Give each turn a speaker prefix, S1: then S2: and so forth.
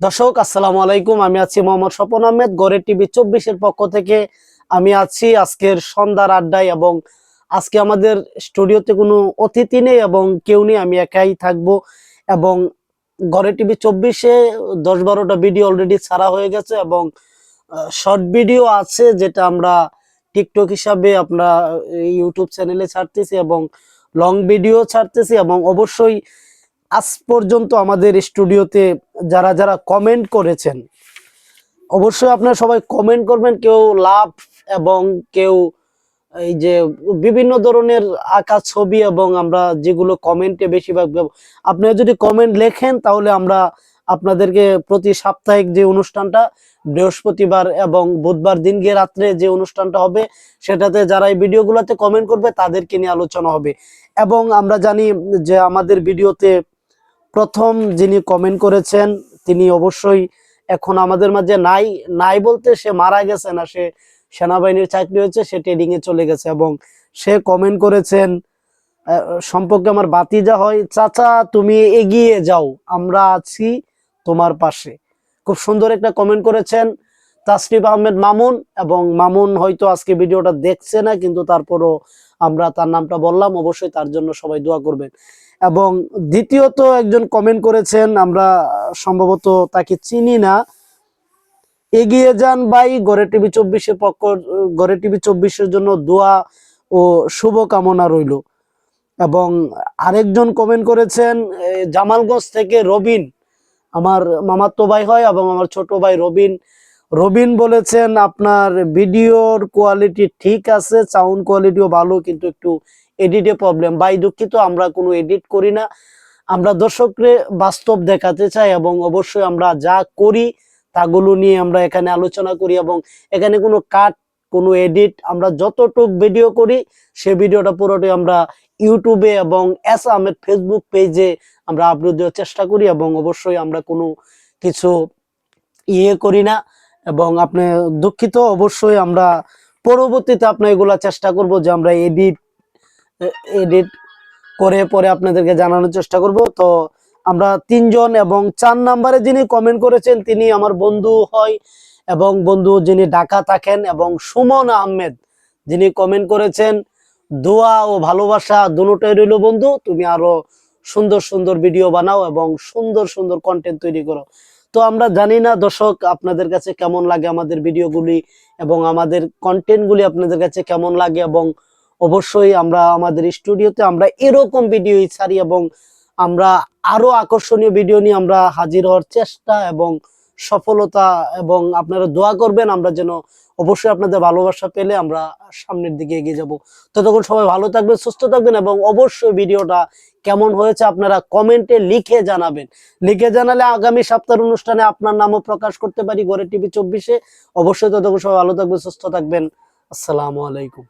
S1: দর্শক আসসালামু আলাইকুম। আমি আছি মোহাম্মদ স্বপন আহমেদ, গড়ে টিভি 24-এর পক্ষ থেকে। আমি আছি আজকের সন্ধ্যার আড্ডায় এবং আজকে আমাদের স্টুডিওতে কোনো অতিথি নেই এবং কেউ নেই, আমি একাই থাকবো। এবং গড়ে টিভি 24-এ 10-12টা ভিডিও অলরেডি ছাড়া হয়ে গেছে এবং শর্ট ভিডিও আছে যেটা আমরা টিকটক হিসাবে আমরা ইউটিউব চ্যানেলে ছাড়তেছি এবং লং ভিডিও ছাড়তেছি। এবং অবশ্যই আজ পর্যন্ত আমাদের স্টুডিওতে যারা যারা কমেন্ট করেছেন, অবশ্যই আপনারা সবাই কমেন্ট করবেন। কেউ লাভ এবং কেউ এই যে বিভিন্ন ধরনের আঁকা ছবি এবং আমরা যেগুলো কমেন্টে বেশিরভাগ আপনারা যদি কমেন্ট লেখেন তাহলে আমরা আপনাদেরকে প্রতি সাপ্তাহিক যে অনুষ্ঠানটা বৃহস্পতিবার এবং বুধবার দিন গিয়ে রাত্রে যে অনুষ্ঠানটা হবে সেটাতে যারা এই ভিডিওগুলোতে কমেন্ট করবে তাদেরকে নিয়ে আলোচনা হবে। এবং আমরা জানি যে আমাদের ভিডিওতে প্রথম যিনি কমেন্ট করেছেন তিনি অবশ্যই এখন আমাদের মাঝে নাই। নাই বলতে সে মারা গেছে না, সে সেনাবাহিনীর চাকরি হয়েছে, সে ট্রেডিং এ চলে গেছে। এবং সে কমেন্ট করেছেন সম্পর্কে আমার ভাতিজা হয়, চাচা তুমি এগিয়ে যাও, আমরা আছি তোমার পাশে। খুব সুন্দর একটা কমেন্ট করেছেন তাসরিফ আহমেদ মামুন। এবং মামুন হয়তো আজকে ভিডিওটা দেখছে না, কিন্তু তারপরও আমরা তার নামটা বললাম, অবশ্যই তার জন্য সবাই দোয়া করবেন। এবং দ্বিতীয়ত একজন কমেন্ট করেছেন, আমরা সম্ভবত তাকে চিনি না, এগিয়ে যান ভাই, গড়ে টিভি 24-এর পক্ষ, গড়ে টিভি 24-এর জন্য দোয়া ও শুভকামনা রইল। এবং আরেকজন কমেন্ট করেছেন জামালগঞ্জ থেকে রবিন, আমার মামাতো ভাই হয় এবং আমার ছোট ভাই রবিন। রবিন বলেছেন আপনার ভিডিওর কোয়ালিটি ঠিক আছে, সাউন্ড কোয়ালিটিও ভালো, কিন্তু একটু এডিটে প্রবলেম। ভাই দুঃখিত, আমরা কোনো এডিট করি না, আমরা দর্শককে বাস্তব দেখাতে চাই এবং অবশ্যই আমরা যা করি তাগুলো নিয়ে আমরা এখানে আলোচনা করি। এবং এখানে কোনো কাট, কোনো এডিট, আমরা যতটুক ভিডিও করি সে ভিডিওটা পুরোটাই আমরা ইউটিউবে এবং এস আহমেদ ফেসবুক পেজে আমরা আপলোড দেওয়ার চেষ্টা করি। এবং অবশ্যই আমরা কোনো কিছু করি না। এবং আপনি দুঃখিত, অবশ্যই আমরা পরবর্তীতে আপনার এগুলা চেষ্টা করব যে আমরা এডিট এডিট করে পরে আপনাদেরকে জানানোর চেষ্টা করব। তো আমরা তিনজন। এবং 4 নম্বরে যিনি কমেন্ট করেছেন তিনি আমার বন্ধু হয় এবং বন্ধু যিনি ঢাকা থাকেন, এবং সুমন আহমেদ যিনি কমেন্ট করেছেন দোয়া ও ভালোবাসা দুটোই রইল বন্ধু, তুমি আরো সুন্দর সুন্দর ভিডিও বানাও এবং সুন্দর সুন্দর কন্টেন্ট তৈরি করো। তো আমরা জানি না দর্শক আপনাদের কাছে কেমন লাগে আমাদের ভিডিওগুলি এবং আমাদের কন্টেন্টগুলি আপনাদের কাছে কেমন লাগে। এবং অবশ্যই আমরা আমাদের স্টুডিওতে আমরা এরকম ভিডিওই ছাড়ি এবং আমরা আরো আকর্ষণীয় ভিডিও নিয়ে আমরা হাজির হওয়ার চেষ্টা এবং সফলতা। এবং আপনারা দোয়া করবেন আমরা যেন অবশ্যই আপনাদের ভালোবাসা পেলে আমরা সামনের দিকে এগিয়ে যাব। ততক্ষণ সবাই ভালো থাকবেন, সুস্থ থাকবেন এবং অবশ্যই ভিডিওটা কেমন হয়েছে আপনারা কমেন্টে লিখে জানাবেন। লিখে জানালে আগামী সপ্তাহের অনুষ্ঠানে আপনার নামও প্রকাশ করতে পারি গড়ে টিভি 24-এ। অবশ্যই ততক্ষণ সবাই ভালো থাকবেন, সুস্থ থাকবেন। আসসালামু আলাইকুম।